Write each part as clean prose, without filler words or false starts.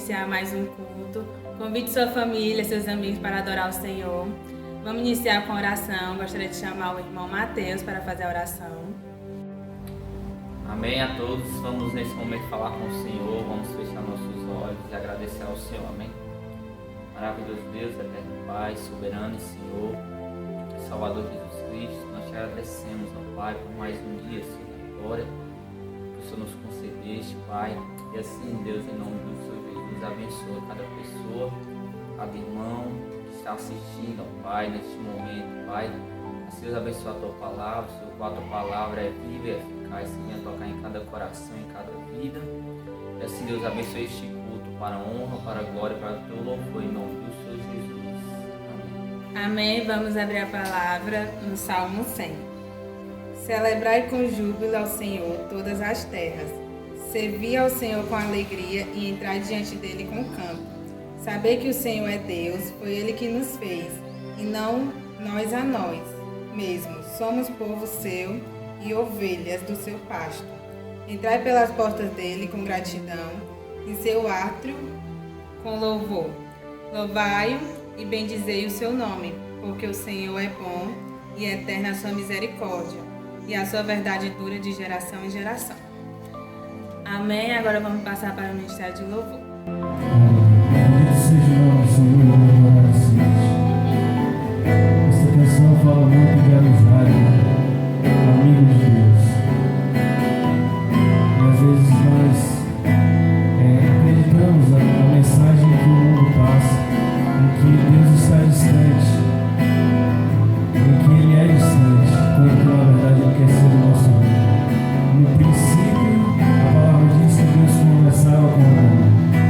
iniciar mais um culto. Convide sua família, seus amigos para adorar o Senhor. Vamos iniciar com a oração. Gostaria de chamar o irmão Mateus para fazer a oração. Amém a todos. Vamos nesse momento falar com o Senhor. Vamos fechar nossos olhos e agradecer ao Senhor. Amém. Maravilhoso Deus, eterno Pai, soberano e Senhor, Salvador Jesus Cristo, nós te agradecemos, ó Pai, por mais um dia, Senhor, da glória que o Senhor nos concedeste, Pai. E assim, Deus, em nome do Senhor Jesus, abençoa cada pessoa, cada irmão que está assistindo, ó Pai, neste momento, Pai. Assim, Deus, abençoa a Tua Palavra, Senhor, a Tua Palavra é viva e eficaz, Senhor, tocar em cada coração, em cada vida. E assim, Deus, abençoe este culto para a honra, para a glória, para o Teu louvor, em nome do Senhor Jesus. Amém. Amém. Vamos abrir a palavra no Salmo 100. Celebrai com júbilo ao Senhor todas as terras. Servi ao Senhor com alegria e entrai diante dele com canto. Saber que o Senhor é Deus, foi Ele que nos fez, e não nós a nós mesmos. Somos povo seu e ovelhas do seu pasto. Entrai pelas portas dele com gratidão, em seu átrio com louvor. Louvai-o e bendizei o seu nome, porque o Senhor é bom e eterna a sua misericórdia, e a sua verdade dura de geração em geração. Amém. Agora vamos passar para o ministério de louvor. Bendito seja o nome do Senhor, louvado seja. Esta canção fala muito de amizade, amigos de Deus. E às vezes nós acreditamos a mensagem que o mundo passa, em que Deus está distante, em que Ele é distante, quando na verdade Ele quer ser o nosso amigo. No princípio, a palavra diz que Deus conversava com o homem.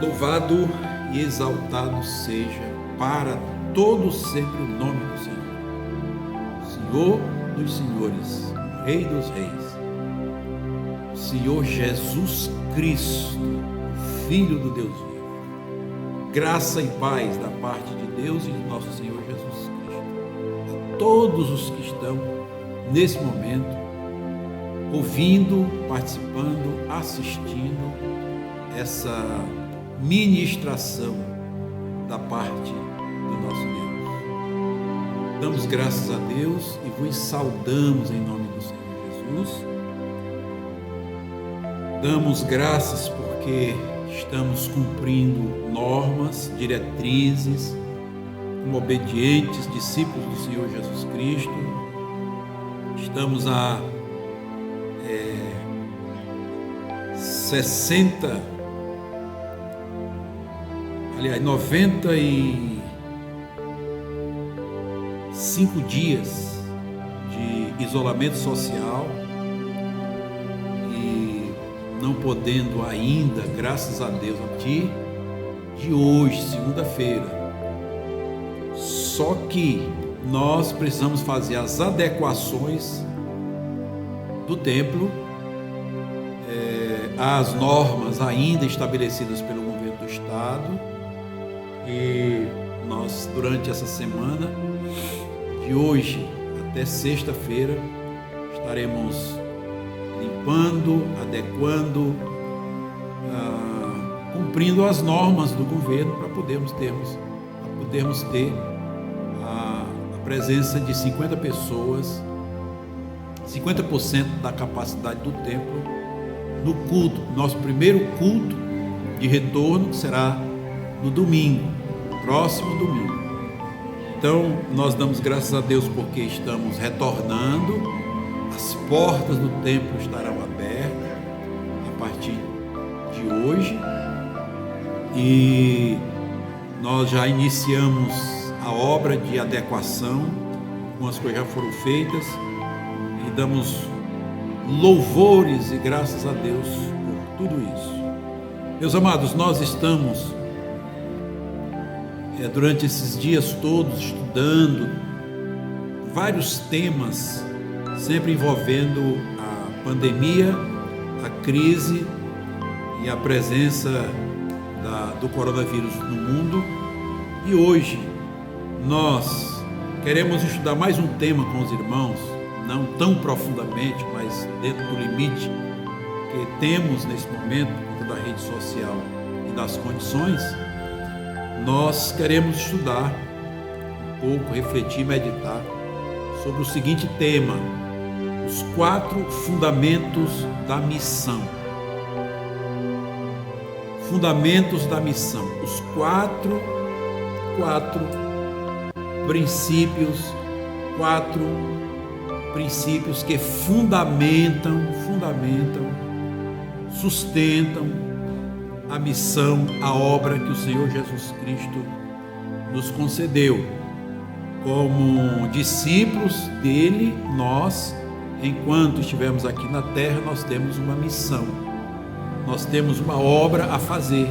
Louvado e exaltado seja para todo sempre o nome do Senhor. Senhor dos senhores, Rei dos reis, Senhor Jesus Cristo, Filho do Deus vivo. Graça e paz da parte de Deus e de nosso Senhor Jesus Cristo. A todos os que estão nesse momento ouvindo, participando, assistindo essa ministração da parte do nosso Deus. Damos graças a Deus e vos saudamos em nome do Senhor Jesus. Damos graças porque estamos cumprindo normas, diretrizes, como obedientes discípulos do Senhor Jesus Cristo. Estamos a 95 dias de isolamento social e não podendo ainda, graças a Deus, a partir de hoje, segunda-feira. Só que nós precisamos fazer as adequações do templo às normas ainda estabelecidas pelo governo do Estado. E nós, durante essa semana, de hoje até sexta-feira, estaremos limpando, adequando, cumprindo as normas do governo para podermos ter a presença de 50 pessoas, 50% da capacidade do templo no culto, nosso primeiro culto de retorno, que será no domingo, próximo domingo. Então, nós damos graças a Deus porque estamos retornando, as portas do templo estarão abertas a partir de hoje e nós já iniciamos a obra de adequação, algumas coisas já foram feitas e damos louvores e graças a Deus por tudo isso. Meus amados, nós estamos durante esses dias todos estudando vários temas, sempre envolvendo a pandemia, a crise e a presença do coronavírus no mundo. E hoje nós queremos estudar mais um tema com os irmãos, não tão profundamente, mas dentro do limite que temos nesse momento, por conta da rede social e das condições. Nós queremos estudar um pouco, refletir, meditar sobre o seguinte tema: os 4 fundamentos da missão. Fundamentos da missão. Os quatro princípios, 4 princípios que fundamentam, sustentam a missão, a obra que o Senhor Jesus Cristo nos concedeu. Como discípulos dele, nós, enquanto estivermos aqui na terra, nós temos uma missão, nós temos uma obra a fazer.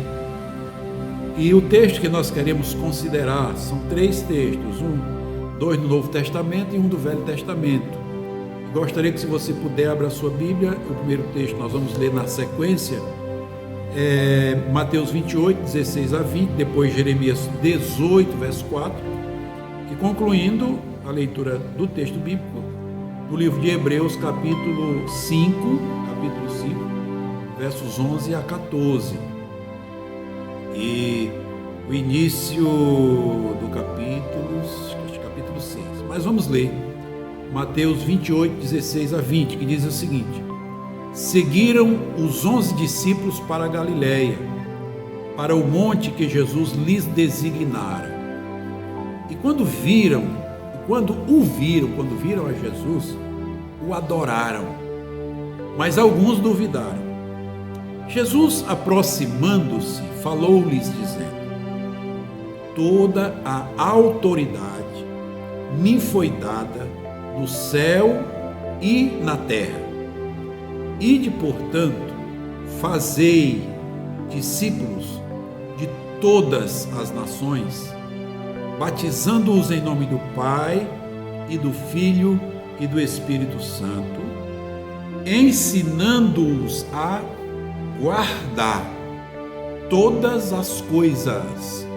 E o texto que nós queremos considerar são 3 textos, 2 do Novo Testamento e 1 do Velho Testamento. Gostaria que, se você puder, abra a sua Bíblia. O primeiro texto nós vamos ler na sequência, Mateus 28, 16 a 20, depois Jeremias 18, verso 4, e concluindo a leitura do texto bíblico do livro de Hebreus, capítulo 5, versos 11 a 14. E o início do capítulo 6. Mas vamos ler Mateus 28, 16 a 20, que diz o seguinte: seguiram os 11 discípulos para a Galiléia, para o monte que Jesus lhes designara. E quando viram a Jesus, o adoraram, mas alguns duvidaram. Jesus, aproximando-se, falou-lhes dizendo: toda a autoridade me foi dada no céu e na terra. Ide, portanto, fazei discípulos todas as nações, batizando-os em nome do Pai e do Filho e do Espírito Santo, ensinando-os a guardar todas as coisas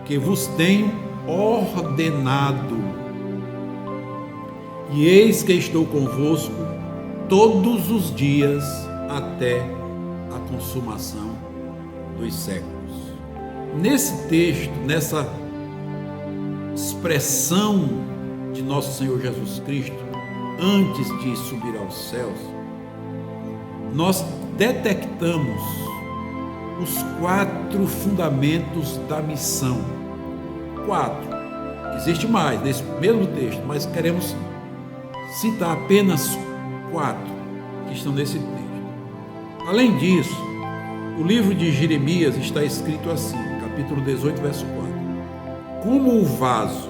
que vos tenho ordenado. E eis que estou convosco todos os dias até a consumação dos séculos. Nesse texto, nessa expressão de nosso Senhor Jesus Cristo, antes de subir aos céus, nós detectamos os 4 fundamentos da missão. 4. Existe mais nesse mesmo texto, mas queremos citar apenas 4 que estão nesse texto. Além disso, o livro de Jeremias está escrito assim, capítulo 18, verso 4. Como o vaso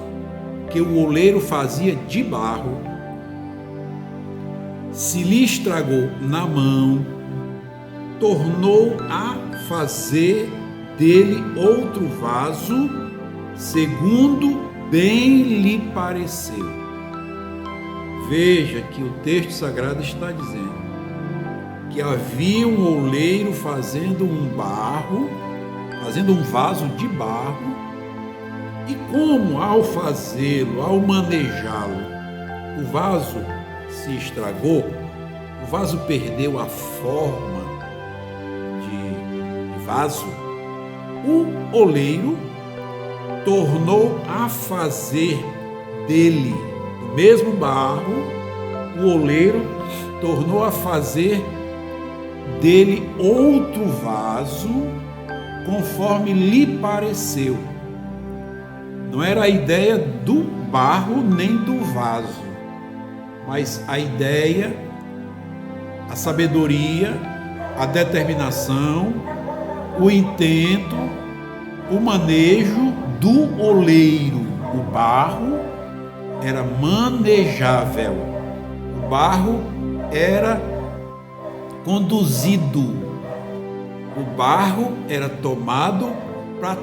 que o oleiro fazia de barro se lhe estragou na mão, tornou a fazer dele outro vaso, segundo bem lhe pareceu. Veja que o texto sagrado está dizendo que havia um oleiro fazendo um vaso de barro, e como ao fazê-lo, ao manejá-lo, o vaso se estragou, o vaso perdeu a forma de vaso, o oleiro tornou a fazer dele, do mesmo barro, o oleiro tornou a fazer dele outro vaso, conforme lhe pareceu. Não era a ideia do barro nem do vaso, mas a ideia, a sabedoria, a determinação, o intento, o manejo do oleiro. O barro era manejável, o barro era conduzido, o barro era tomado para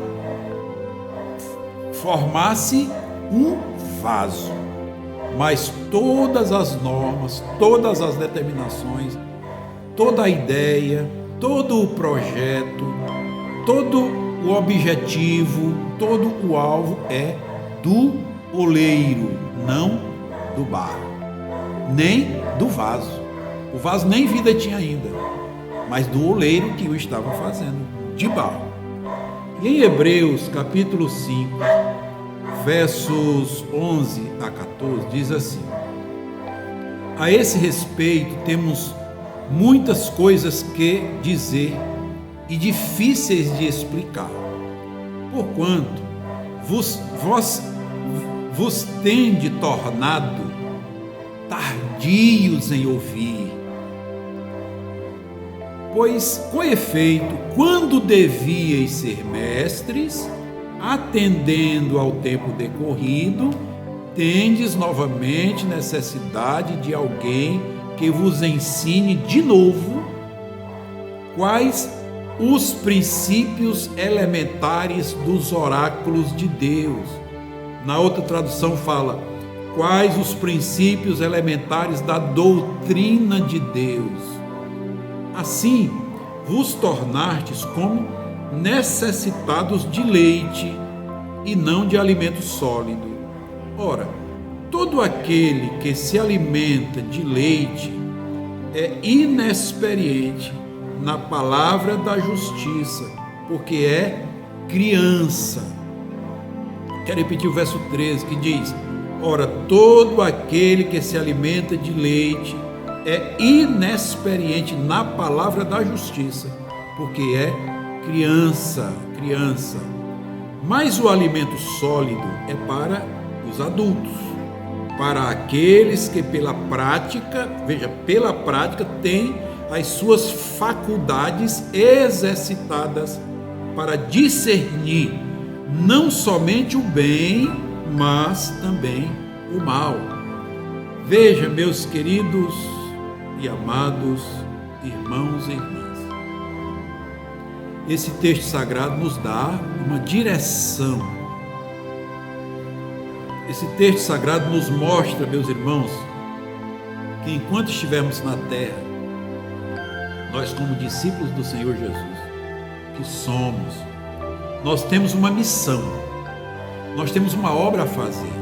formar-se um vaso. Mas todas as normas, todas as determinações, toda a ideia, todo o projeto, todo o objetivo, todo o alvo é do oleiro, não do barro, nem do vaso. O vaso nem vida tinha ainda, mas do oleiro que o estava fazendo, de barro. E em Hebreus capítulo 5, versos 11 a 14, diz assim: a esse respeito temos muitas coisas que dizer e difíceis de explicar, porquanto vos tende tornado tardios em ouvir. Pois, com efeito, quando devíeis ser mestres, atendendo ao tempo decorrido, tendes novamente necessidade de alguém que vos ensine de novo quais os princípios elementares dos oráculos de Deus. Na outra tradução fala, quais os princípios elementares da doutrina de Deus. Assim, vos tornastes como necessitados de leite e não de alimento sólido. Ora, todo aquele que se alimenta de leite é inexperiente na palavra da justiça, porque é criança. Quero repetir o verso 13 que diz: ora, todo aquele que se alimenta de leite é inexperiente na palavra da justiça, porque é criança. Mas o alimento sólido é para os adultos, para aqueles que pela prática têm as suas faculdades exercitadas para discernir não somente o bem, mas também o mal. Veja, meus queridos e amados irmãos e irmãs, esse texto sagrado nos dá uma direção. Esse texto sagrado nos mostra, meus irmãos, que enquanto estivermos na terra, nós como discípulos do Senhor Jesus, que somos, nós temos uma missão, nós temos uma obra a fazer,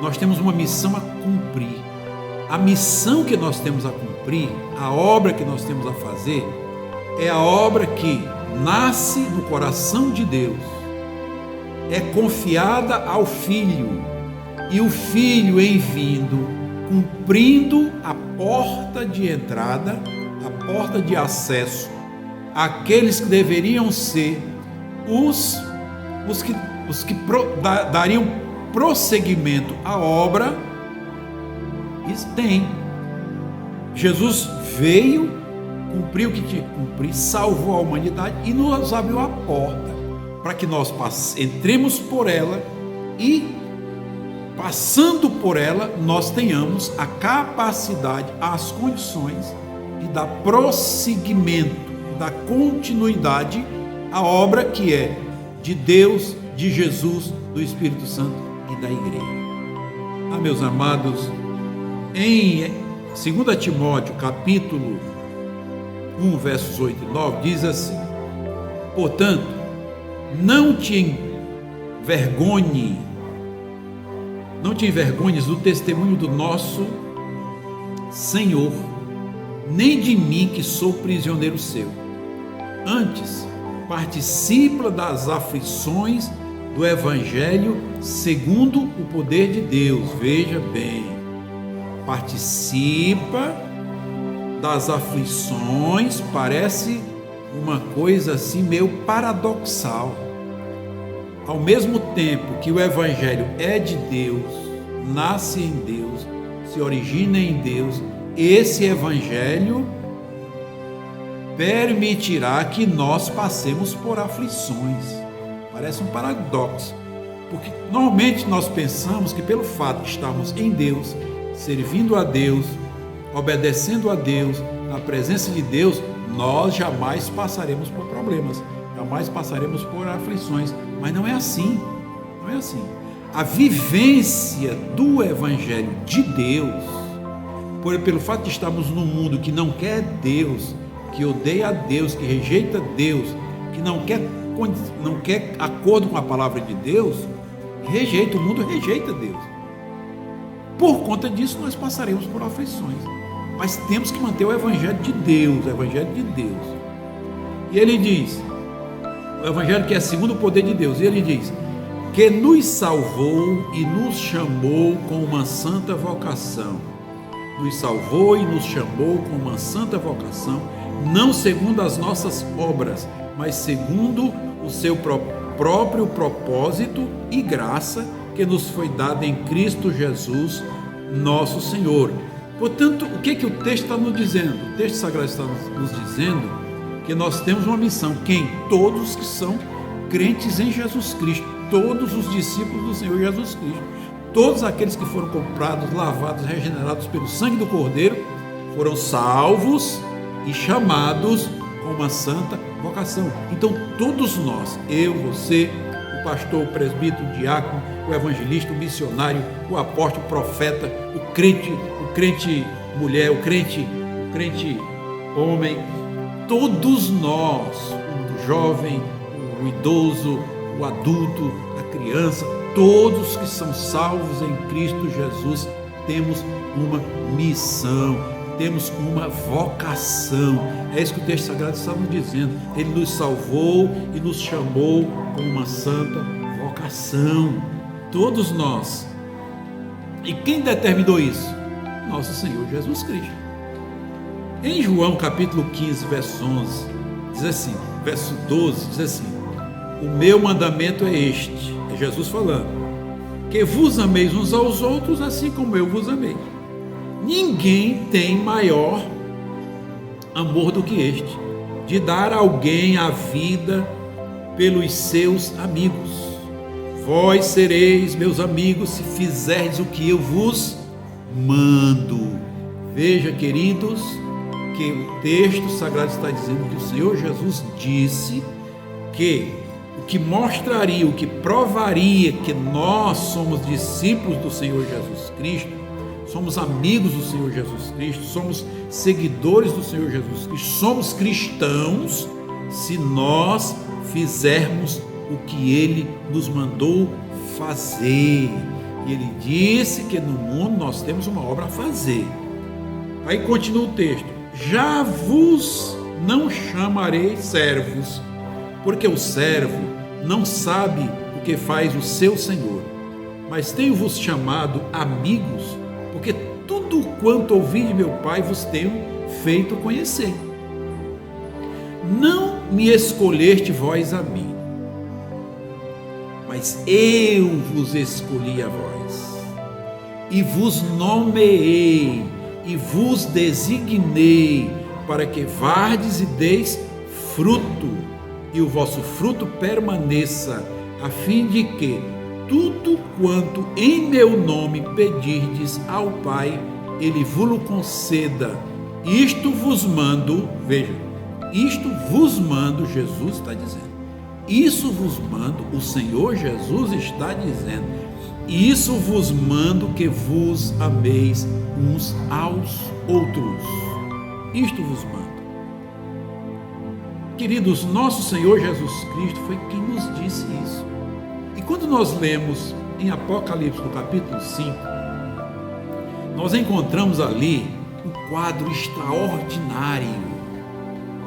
nós temos uma missão a cumprir. A missão que nós temos a cumprir, a obra que nós temos a fazer, é a obra que nasce no coração de Deus, é confiada ao Filho, e o Filho, em vindo, cumprindo a porta de entrada, a porta de acesso, aqueles que deveriam ser os que dariam prosseguimento à obra, tem. Jesus veio, cumpriu o que tinha que cumprir, salvou a humanidade e nos abriu a porta para que nós entremos por ela e, passando por ela, nós tenhamos a capacidade, as condições de dar prosseguimento, dar continuidade à obra que é de Deus, de Jesus, do Espírito Santo e da igreja. Meus amados, em 2 Timóteo, capítulo 1, versos 8 e 9, diz assim: portanto, não te envergonhes do testemunho do nosso Senhor, nem de mim, que sou prisioneiro seu. Antes, participa das aflições do Evangelho segundo o poder de Deus. Veja bem, participa das aflições, parece uma coisa assim meio paradoxal. Ao mesmo tempo que o Evangelho é de Deus, nasce em Deus, se origina em Deus, esse Evangelho permitirá que nós passemos por aflições. Parece um paradoxo, porque normalmente nós pensamos que pelo fato de estarmos em Deus, servindo a Deus, obedecendo a Deus, na presença de Deus, nós jamais passaremos por problemas, jamais passaremos por aflições. Mas não é assim, não é assim. A vivência do Evangelho de Deus, pelo fato de estarmos num mundo que não quer Deus, que odeia a Deus, que rejeita Deus, que não quer acordo com a palavra de Deus, o mundo rejeita Deus. Por conta disso, nós passaremos por aflições. Mas temos que manter o Evangelho de Deus, o Evangelho de Deus. E ele diz, o Evangelho que é segundo o poder de Deus, e ele diz, que nos salvou e nos chamou com uma santa vocação. Nos salvou e nos chamou com uma santa vocação, não segundo as nossas obras, mas segundo o seu próprio propósito e graça, que nos foi dada em Cristo Jesus, nosso Senhor. Portanto, o que o texto está nos dizendo? O texto sagrado está nos dizendo que nós temos uma missão. Quem? Todos que são crentes em Jesus Cristo, todos os discípulos do Senhor Jesus Cristo, todos aqueles que foram comprados, lavados, regenerados pelo sangue do Cordeiro, foram salvos e chamados com uma santa vocação. Então, todos nós, eu, você, o pastor, o presbítero, o diácono, o evangelista, o missionário, o apóstolo, o profeta, o crente mulher, o crente homem, todos nós, o jovem, o idoso, o adulto, a criança, todos que são salvos em Cristo Jesus, temos uma missão, temos uma vocação. É isso que o texto sagrado está nos dizendo. Ele nos salvou e nos chamou com uma santa vocação. Todos nós. E quem determinou isso? Nosso Senhor Jesus Cristo. Em João capítulo 15, verso 11, diz assim, verso 12, diz assim: o meu mandamento é este, é Jesus falando, que vos ameis uns aos outros, assim como eu vos amei. Ninguém tem maior amor do que este, de dar a alguém a vida pelos seus amigos. Vós sereis meus amigos se fizerdes o que eu vos mando. Veja, queridos, que o texto sagrado está dizendo que o Senhor Jesus disse Porque o que mostraria, o que provaria que nós somos discípulos do Senhor Jesus Cristo, somos amigos do Senhor Jesus Cristo, somos seguidores do Senhor Jesus Cristo, somos cristãos, se nós fizermos o que Ele nos mandou fazer. E Ele disse que no mundo nós temos uma obra a fazer. Aí continua o texto: já vos não chamarei servos, porque o servo não sabe o que faz o seu senhor, mas tenho-vos chamado amigos, porque tudo quanto ouvi de meu Pai vos tenho feito conhecer. Não me escolheste vós a mim, mas eu vos escolhi a vós, e vos nomeei, e vos designei, para que vardes e deis fruto, e o vosso fruto permaneça, a fim de que tudo quanto em meu nome pedirdes ao Pai, Ele vos conceda. Isto vos mando, veja, isto vos mando, Jesus está dizendo, isso vos mando, o Senhor Jesus está dizendo, isso vos mando, que vos ameis uns aos outros. Isto vos mando. Queridos, nosso Senhor Jesus Cristo foi quem nos disse isso. E quando nós lemos em Apocalipse, no capítulo 5, nós encontramos ali um quadro extraordinário,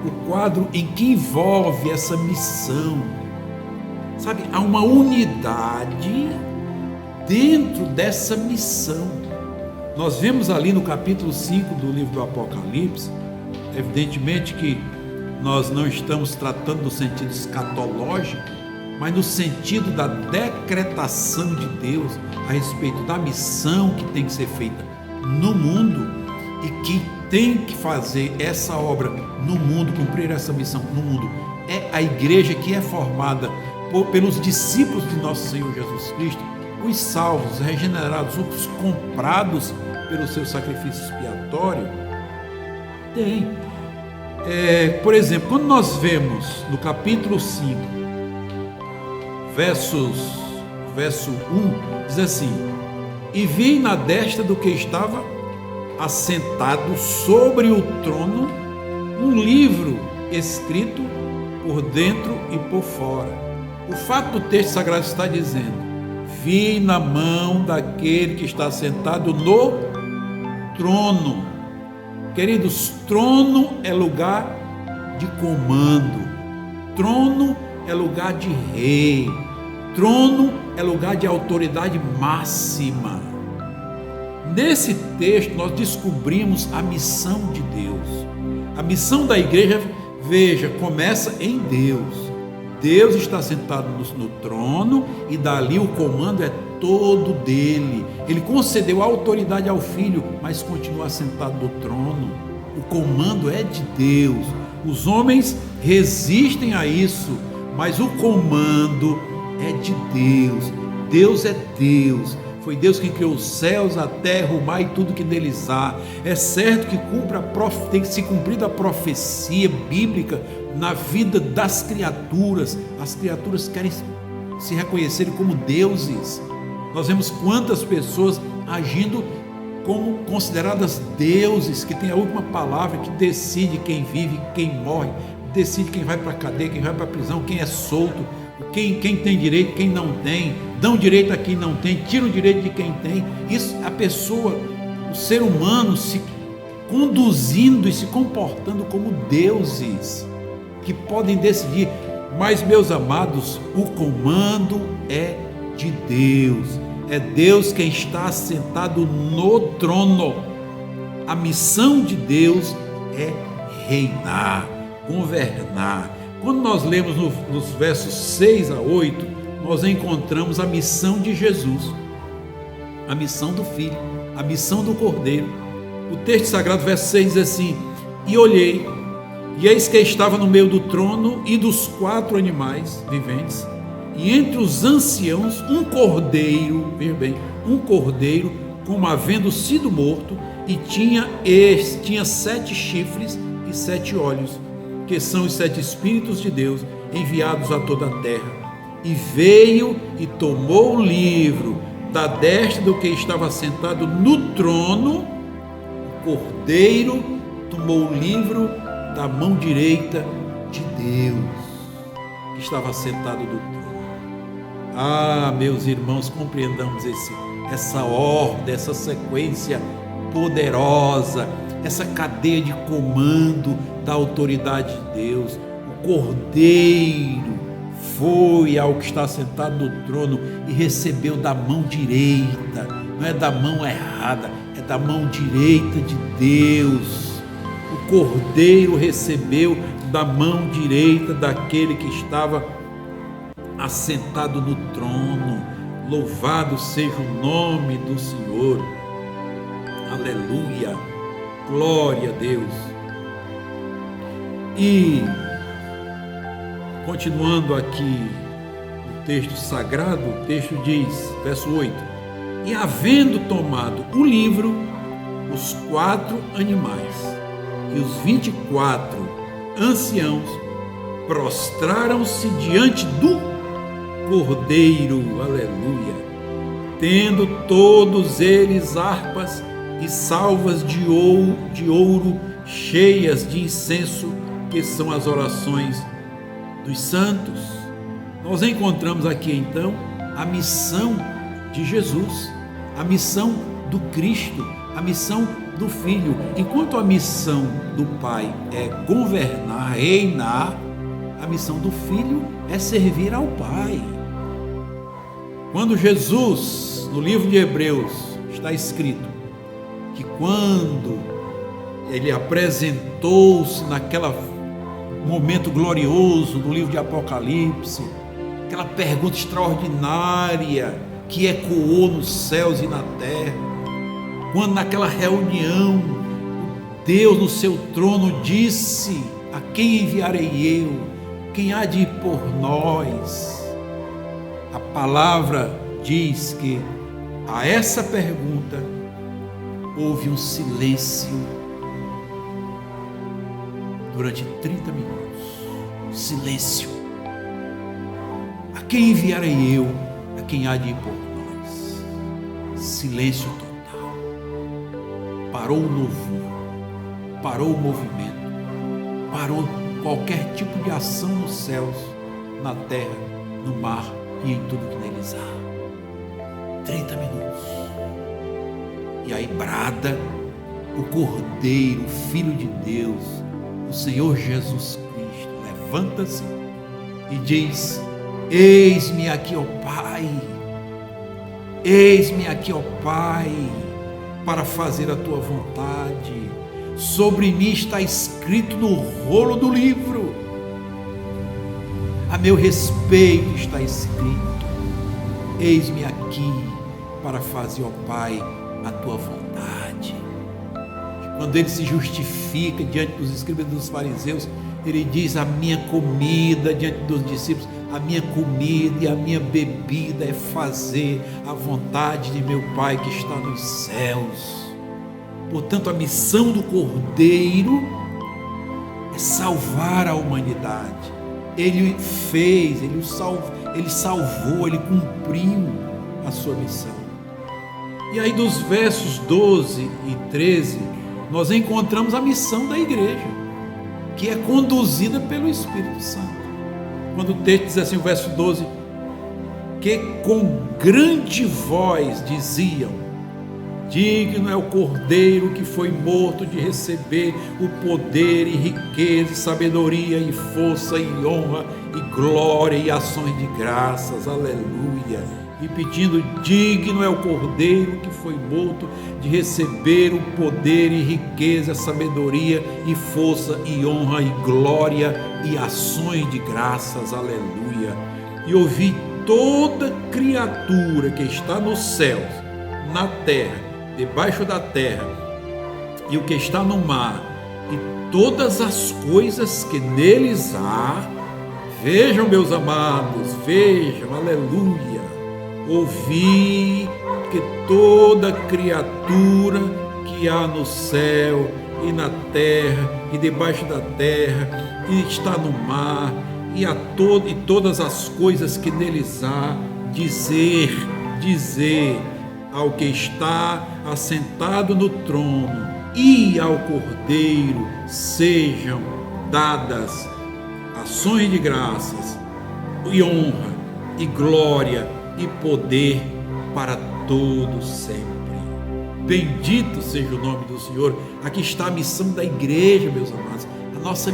o quadro em que envolve essa missão. Sabe, há uma unidade dentro dessa missão. Nós vemos ali no capítulo 5 do livro do Apocalipse, evidentemente que nós não estamos tratando no sentido escatológico, mas no sentido da decretação de Deus a respeito da missão que tem que ser feita no mundo e que tem que fazer essa obra no mundo, cumprir essa missão no mundo. É a igreja que é formada pelos discípulos de nosso Senhor Jesus Cristo, os salvos, regenerados, os comprados pelo seu sacrifício expiatório. Tem. Por exemplo, quando nós vemos no capítulo 5, verso 1, diz assim: e vi na destra do que estava assentado sobre o trono um livro escrito por dentro e por fora. O fato do texto sagrado está dizendo: vi na mão daquele que está sentado no trono. Queridos, trono é lugar de comando, trono é lugar de rei, trono é lugar de autoridade máxima. Nesse texto nós descobrimos a missão de Deus. A missão da igreja, veja, começa em Deus. Deus está sentado no trono e dali o comando é todo dele. Ele concedeu a autoridade ao Filho, mas continua sentado no trono. O comando é de Deus. Os homens resistem a isso, mas o comando é de Deus. Deus é Deus. Foi Deus quem criou os céus, a terra, o mar e tudo que neles há. É certo que tem que se cumprir a profecia bíblica na vida das criaturas. As criaturas querem se reconhecerem como deuses. Nós vemos quantas pessoas agindo como consideradas deuses, que tem a última palavra, que decide quem vive, quem morre, decide quem vai para a cadeia, quem vai para a prisão, quem é solto, quem tem direito, quem não tem, dão direito a quem não tem, tiram direito de quem tem. Isso, a pessoa, o ser humano se conduzindo e se comportando como deuses, que podem decidir. Mas, meus amados, o comando é de Deus. É Deus quem está sentado no trono. A missão de Deus é reinar, governar. Quando nós lemos nos versos 6 a 8, nós encontramos a missão de Jesus, a missão do Filho, a missão do Cordeiro. O texto sagrado, verso 6, diz assim: e olhei, e eis que estava no meio do trono e dos 4 animais viventes, e entre os anciãos um cordeiro, veja bem, um cordeiro, como havendo sido morto, e tinha 7 chifres e 7 olhos, que são os 7 Espíritos de Deus, enviados a toda a terra. E veio e tomou o livro da destra do que estava sentado no trono. O Cordeiro tomou o livro da mão direita de Deus, que estava sentado no trono. Ah, meus irmãos, compreendamos essa ordem, essa sequência poderosa, essa cadeia de comando da autoridade de Deus. O Cordeiro foi ao que está sentado no trono e recebeu da mão direita, não é da mão errada, é da mão direita de Deus. O Cordeiro recebeu da mão direita daquele que estava assentado no trono. Louvado seja o nome do Senhor. Aleluia, glória a Deus. E continuando aqui o texto sagrado, o texto diz, verso 8: e havendo tomado o livro, os 4 animais e os 24 anciãos prostraram-se diante do Cordeiro, aleluia, tendo todos eles harpas e salvas de ouro cheias de incenso, que são as orações dos santos. Nós encontramos aqui então a missão de Jesus, a missão do Cristo, a missão do Filho. Enquanto a missão do Pai é governar, reinar, a missão do Filho é servir ao Pai. Quando Jesus, no livro de Hebreus, está escrito que quando ele apresentou-se naquele momento glorioso do livro de Apocalipse, aquela pergunta extraordinária que ecoou nos céus e na terra, quando naquela reunião Deus no seu trono disse: a quem enviarei eu? Quem há de ir por nós? A palavra diz que a essa pergunta houve um silêncio durante 30 minutos. Silêncio. A quem enviarei eu? A quem há de ir por nós? Silêncio total. Parou o louvor, parou o movimento, parou qualquer tipo de ação nos céus, na terra, no mar e em tudo que neles há. 30 minutos. E aí brada o Cordeiro, o Filho de Deus, o Senhor Jesus Cristo, levanta-se e diz: eis-me aqui, ó Pai, eis-me aqui, ó Pai, para fazer a tua vontade. Sobre mim está escrito no rolo do livro, a meu respeito está escrito: eis-me aqui para fazer, ó Pai, a tua vontade. E quando ele se justifica diante dos escribas e dos fariseus, ele diz: a minha comida, diante dos discípulos, a minha comida e a minha bebida é fazer a vontade de meu Pai que está nos céus. Portanto, a missão do Cordeiro é salvar a humanidade. Ele fez, ele salvou, ele cumpriu a sua missão. E aí dos versos 12 e 13, nós encontramos a missão da igreja, que é conduzida pelo Espírito Santo. Quando o texto diz assim, o verso 12, que com grande voz diziam: digno é o Cordeiro que foi morto de receber o poder e riqueza, e sabedoria e força e honra e glória e ações de graças, aleluia. Repetindo: digno é o Cordeiro que foi morto de receber o poder e riqueza, sabedoria e força e honra e glória e ações de graças, aleluia. E ouvi toda criatura que está nos céus, na terra, debaixo da terra, e o que está no mar, e todas as coisas que neles há. Vejam, meus amados, vejam, aleluia. Ouvi que toda criatura que há no céu e na terra e debaixo da terra e está no mar e todas as coisas que neles há, dizer ao que está assentado no trono e ao Cordeiro sejam dadas ações de graças e honra e glória e poder para todos sempre. Bendito seja o nome do Senhor. Aqui está a missão da igreja, meus amados. A nossa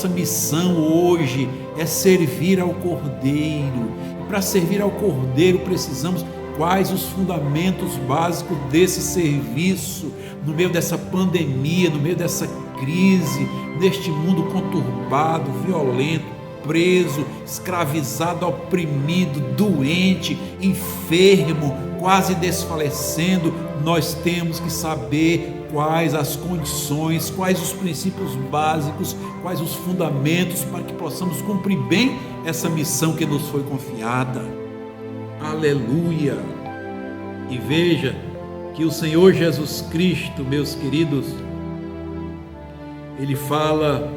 missão hoje é servir ao Cordeiro. E para servir ao Cordeiro precisamos quais os fundamentos básicos desse serviço no meio dessa pandemia, no meio dessa crise, neste mundo conturbado, violento, preso, escravizado, oprimido, doente, enfermo, quase desfalecendo. Nós temos que saber quais as condições, quais os princípios básicos, quais os fundamentos para que possamos cumprir bem essa missão que nos foi confiada. Aleluia! E veja que o Senhor Jesus Cristo, meus queridos, ele fala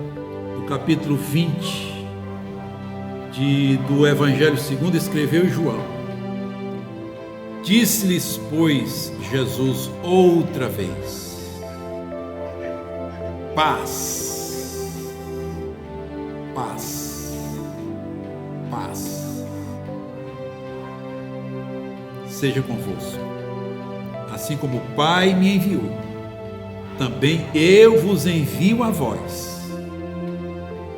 no capítulo 20 do Evangelho segundo escreveu João. Disse-lhes, pois, Jesus outra vez: paz, paz, paz seja convosco. Assim como o Pai me enviou, também eu vos envio a vós.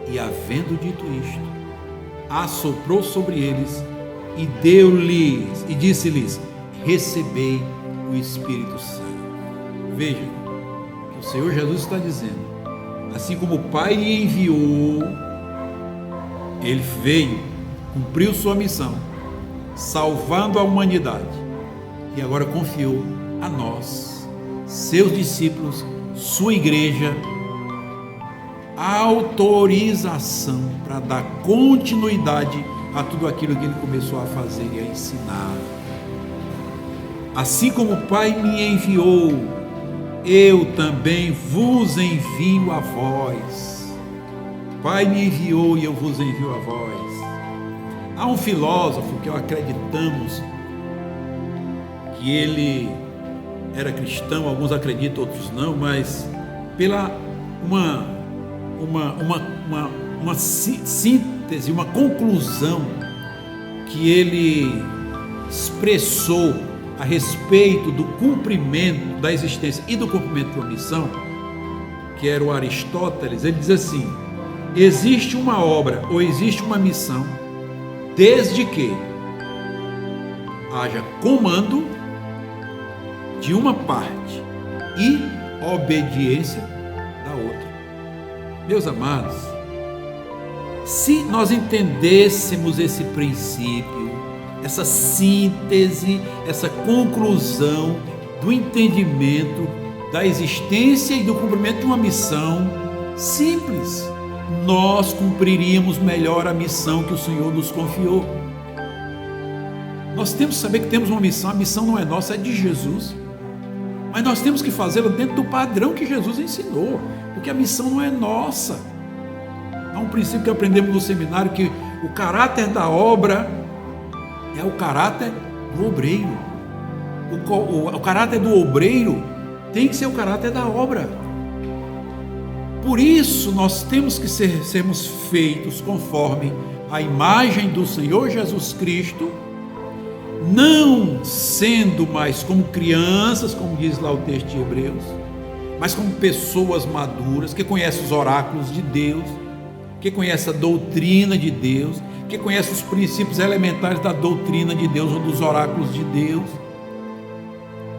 E havendo dito isto, assoprou sobre eles e deu-lhes e disse-lhes: recebei o Espírito Santo. Veja que o Senhor Jesus está dizendo: assim como o Pai lhe enviou, ele veio, cumpriu sua missão, salvando a humanidade, e agora confiou a nós, seus discípulos, sua igreja, a autorização para dar continuidade a tudo aquilo que ele começou a fazer e a ensinar. Assim como o Pai me enviou, eu também vos envio a vós. O Pai me enviou e eu vos envio a vós. Há um filósofo que acreditamos que ele era cristão, alguns acreditam, outros não, mas pela uma síntese, uma conclusão que ele expressou a respeito do cumprimento da existência e do cumprimento de uma missão, que era o Aristóteles. Ele diz assim: existe uma obra ou existe uma missão desde que haja comando de uma parte e obediência da outra. Meus amados, se nós entendêssemos esse princípio, essa síntese, essa conclusão do entendimento da existência e do cumprimento de uma missão simples, nós cumpriríamos melhor a missão que o Senhor nos confiou. Nós temos que saber que temos uma missão. A missão não é nossa, é de Jesus, mas nós temos que fazê-la dentro do padrão que Jesus ensinou, porque a missão não é nossa. Há um princípio que aprendemos no seminário, que o caráter da obra é o caráter do obreiro. O caráter do obreiro tem que ser o caráter da obra. Por isso nós temos que sermos feitos conforme a imagem do Senhor Jesus Cristo, não sendo mais como crianças, como diz lá o texto de Hebreus, mas como pessoas maduras, que conhecem os oráculos de Deus, que conhecem a doutrina de Deus, que conhecem os princípios elementares da doutrina de Deus ou dos oráculos de Deus,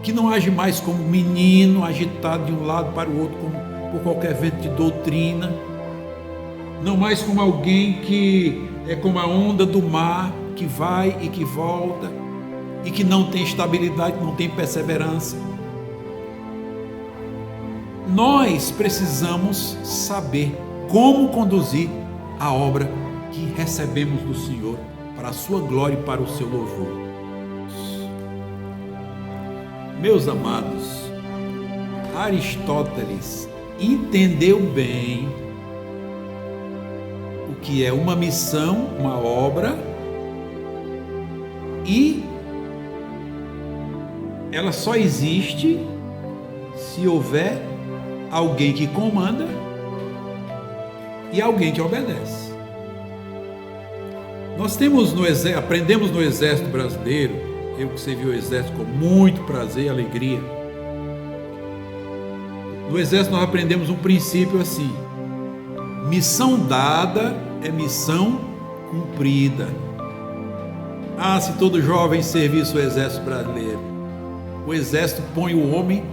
que não age mais como menino agitado de um lado para o outro por qualquer vento de doutrina, não mais como alguém que é como a onda do mar, que vai e que volta, e que não tem estabilidade, não tem perseverança. Nós precisamos saber como conduzir a obra que recebemos do Senhor para a sua glória e para o seu louvor. Meus amados, Aristóteles entendeu bem que é uma missão, uma obra, e ela só existe se houver alguém que comanda e alguém que obedece. Nós aprendemos no Exército Brasileiro, eu que servi o Exército com muito prazer e alegria. No Exército nós aprendemos um princípio assim: missão dada é missão cumprida. Ah, se todo jovem servisse o Exército Brasileiro. O Exército põe o homem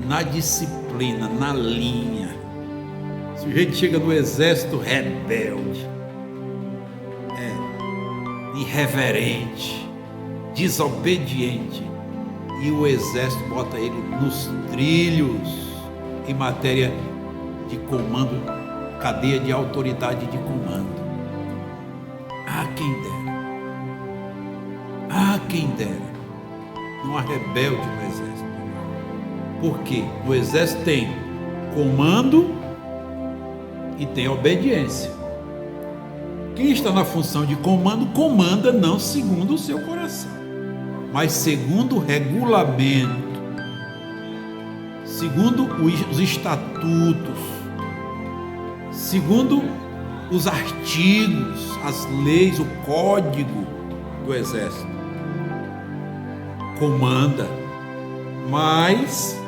na disciplina, na linha. O sujeito chega no Exército rebelde, irreverente, desobediente, e o Exército bota ele nos trilhos em matéria de comando, cadeia de autoridade de comando. Ah, quem dera! Ah, quem dera! Não há rebelde no Exército. Por quê? No Exército tem comando e tem obediência. Quem está na função de comando, comanda não segundo o seu coração, mas segundo o regulamento, segundo os estatutos, segundo os artigos, as leis, o código do Exército. Comanda, mas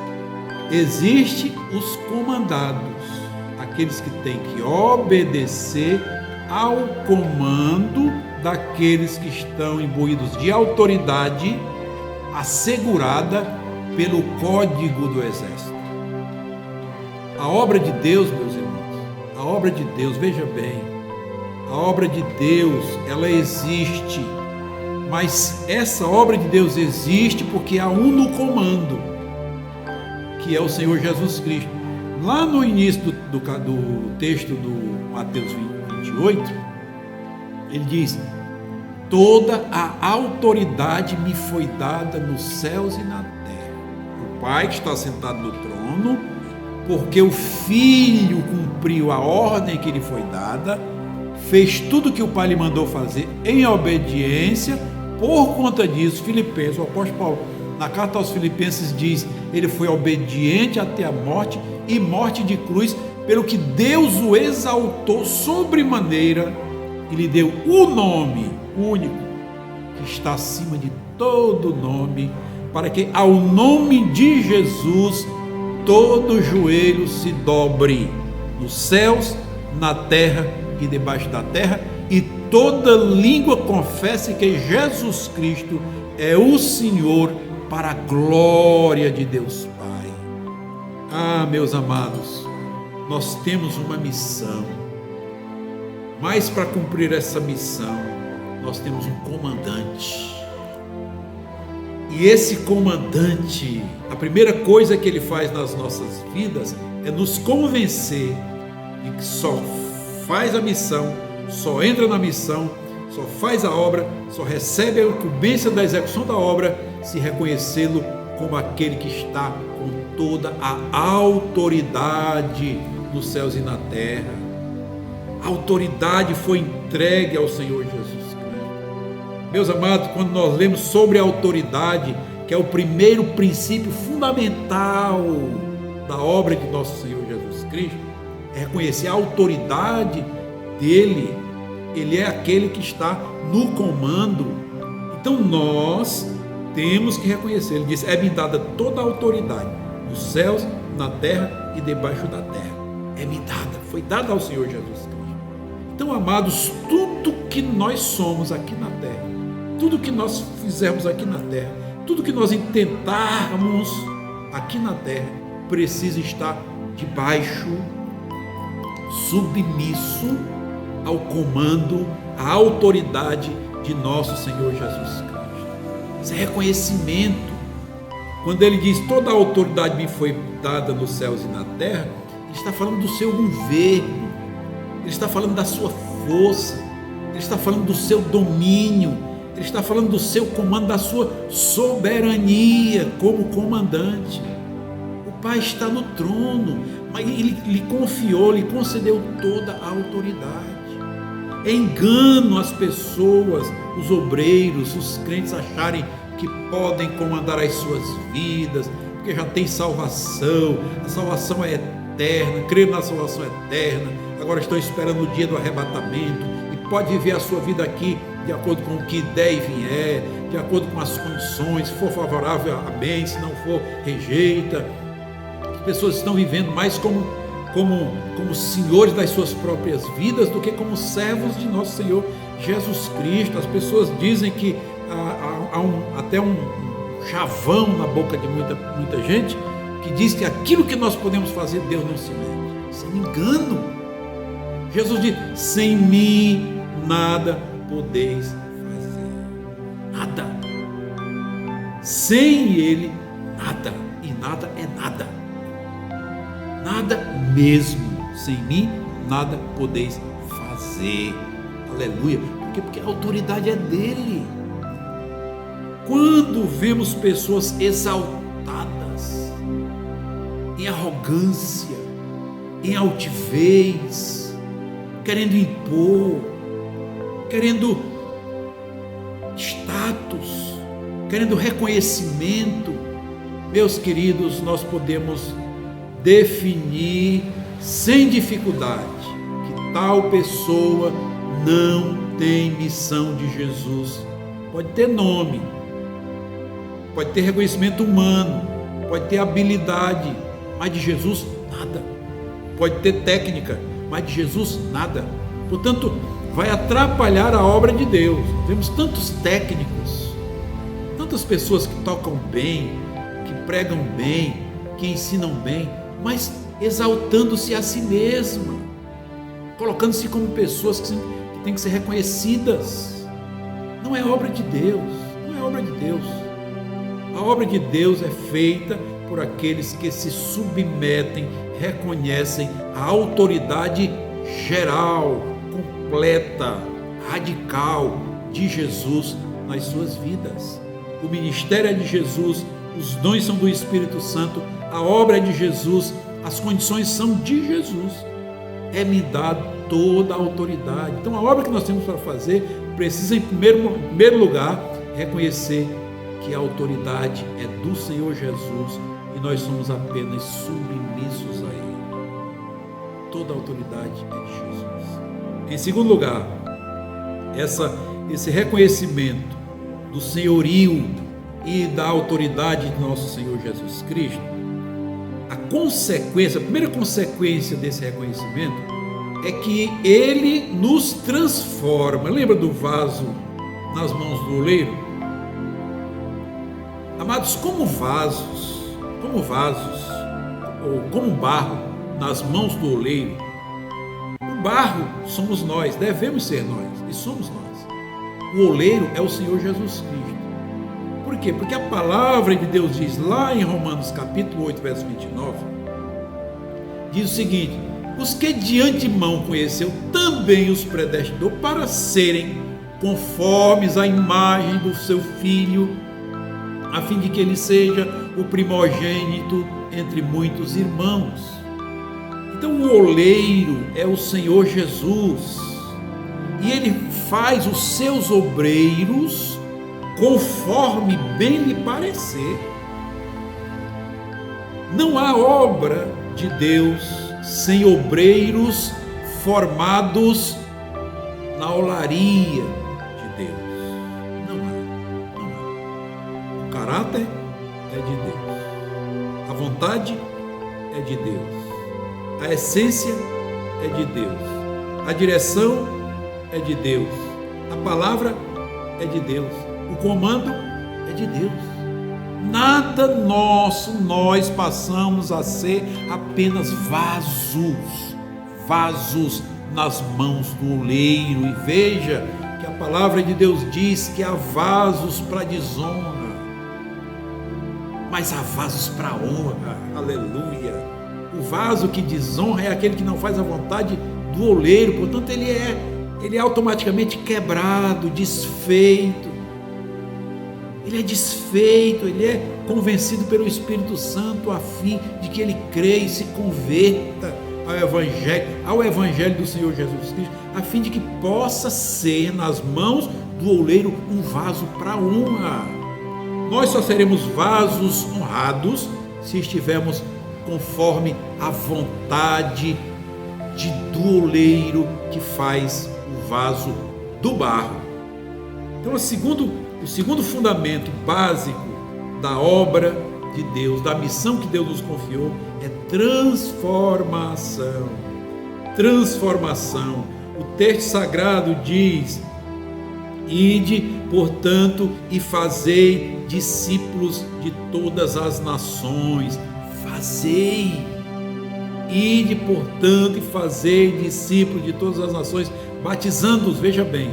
existe os comandados, aqueles que têm que obedecer ao comando daqueles que estão imbuídos de autoridade assegurada pelo código do Exército. A obra de Deus, meus irmãos, a obra de Deus, veja bem, a obra de Deus, ela existe, mas essa obra de Deus existe porque há um no comando, que é o Senhor Jesus Cristo. Lá no início do texto do Mateus 28, ele diz: toda a autoridade me foi dada nos céus e na terra. O Pai que está sentado no trono, porque o Filho cumpriu a ordem que lhe foi dada, fez tudo que o Pai lhe mandou fazer em obediência. Por conta disso, Filipenses, o apóstolo Paulo, na carta aos Filipenses diz: ele foi obediente até a morte, e morte de cruz, pelo que Deus o exaltou sobremaneira e lhe deu o nome único que está acima de todo nome, para que ao nome de Jesus todo joelho se dobre, nos céus, na terra e debaixo da terra, e toda língua confesse que Jesus Cristo é o Senhor, para a glória de Deus Pai. Ah, meus amados, nós temos uma missão, mas para cumprir essa missão, nós temos um comandante. E esse comandante, a primeira coisa que ele faz nas nossas vidas é nos convencer de que só faz a missão, só entra na missão, só faz a obra, só recebe a incumbência da execução da obra, se reconhecê-lo como aquele que está com toda a autoridade nos céus e na terra. A autoridade foi entregue ao Senhor Jesus Cristo. Meus amados, quando nós lemos sobre a autoridade, que é o primeiro princípio fundamental da obra de nosso Senhor Jesus Cristo, é reconhecer a autoridade dele. Ele é aquele que está no comando. Então nós temos que reconhecer. Ele diz: é-me dada toda a autoridade nos céus, na terra e debaixo da terra. É-me dada, foi dada ao Senhor Jesus Cristo. Então, amados, tudo que nós somos aqui na terra, tudo que nós fizermos aqui na terra, tudo que nós intentarmos aqui na terra, precisa estar debaixo, submisso ao comando, à autoridade de nosso Senhor Jesus Cristo. Esse é reconhecimento. Quando ele diz: toda a autoridade me foi dada nos céus e na terra, ele está falando do seu governo, ele está falando da sua força, ele está falando do seu domínio, ele está falando do seu comando, da sua soberania como comandante. O Pai está no trono, mas ele lhe confiou, lhe concedeu toda a autoridade. É engano as pessoas, os obreiros, os crentes acharem que podem comandar as suas vidas, porque já tem salvação, a salvação é eterna, creio na salvação eterna, agora estão esperando o dia do arrebatamento e pode viver a sua vida aqui de acordo com o que der e vier, de acordo com as condições, se for favorável, amém, se não for, rejeita. As pessoas estão vivendo mais como senhores das suas próprias vidas do que como servos de nosso Senhor Jesus Cristo. As pessoas dizem que há até um chavão na boca de muita gente que diz que aquilo que nós podemos fazer, Deus não se mete. Isso é um engano. Jesus diz: sem mim nada podeis fazer. Nada. Sem Ele, nada. E nada é nada. Nada mesmo. Sem mim nada podeis fazer. Aleluia. Por quê? Porque a autoridade é dele. Quando vemos pessoas exaltadas em arrogância, em altivez, querendo impor, querendo status, querendo reconhecimento, meus queridos, nós podemos definir sem dificuldade que tal pessoa não tem missão de Jesus. Pode ter nome, pode ter reconhecimento humano, pode ter habilidade, mas de Jesus nada. Pode ter técnica, mas de Jesus nada. Portanto, vai atrapalhar a obra de Deus. Vemos tantos técnicos, tantas pessoas que tocam bem, que pregam bem, que ensinam bem, mas exaltando-se a si mesma, colocando-se como pessoas que têm que ser reconhecidas. Não é obra de Deus, não é obra de Deus. A obra de Deus é feita por aqueles que se submetem, reconhecem a autoridade geral, completa, radical de Jesus nas suas vidas. O ministério é de Jesus, os dons são do Espírito Santo, a obra é de Jesus, as condições são de Jesus. É-me dado toda a autoridade. Então a obra que nós temos para fazer precisa, em primeiro lugar, reconhecer que a autoridade é do Senhor Jesus e nós somos apenas submissos a Ele. Toda a autoridade é de Jesus. Em segundo lugar, esse reconhecimento do senhorio e da autoridade de nosso Senhor Jesus Cristo, a primeira consequência desse reconhecimento é que Ele nos transforma. Lembra do vaso nas mãos do oleiro? Amados, como vasos, ou como barro nas mãos do oleiro, o barro somos nós, devemos ser nós, e somos nós. O oleiro é o Senhor Jesus Cristo. Por quê? Porque a palavra de Deus diz lá em Romanos capítulo 8, verso 29, diz o seguinte: os que de antemão conheceu, também os predestinou para serem conformes à imagem do seu Filho, a fim de que ele seja o primogênito entre muitos irmãos. Então o oleiro é o Senhor Jesus, e ele faz os seus obreiros conforme bem lhe parecer. Não há obra de Deus sem obreiros formados na olaria de Deus. Não há. O caráter é de Deus. A vontade é de Deus. A essência é de Deus. A direção é de Deus. A palavra é de Deus. O comando é de Deus. Nada nosso, nós passamos a ser apenas vasos nas mãos do oleiro. E veja que a palavra de Deus diz que há vasos para desonra, mas há vasos para honra. Aleluia. O vaso que desonra é aquele que não faz a vontade do oleiro, portanto ele é automaticamente quebrado, desfeito. Ele é desfeito, ele é convencido pelo Espírito Santo a fim de que ele creia e se converta ao Evangelho do Senhor Jesus Cristo, a fim de que possa ser nas mãos do oleiro um vaso para honra. Nós só seremos vasos honrados se estivermos conforme a vontade do oleiro que faz o vaso do barro. Então, o segundo fundamento básico da obra de Deus, da missão que Deus nos confiou, é transformação. Transformação. O texto sagrado diz: ide, portanto, e fazei discípulos de todas as nações. Fazei. Ide, portanto, e fazei discípulos de todas as nações, batizando-os. Veja bem,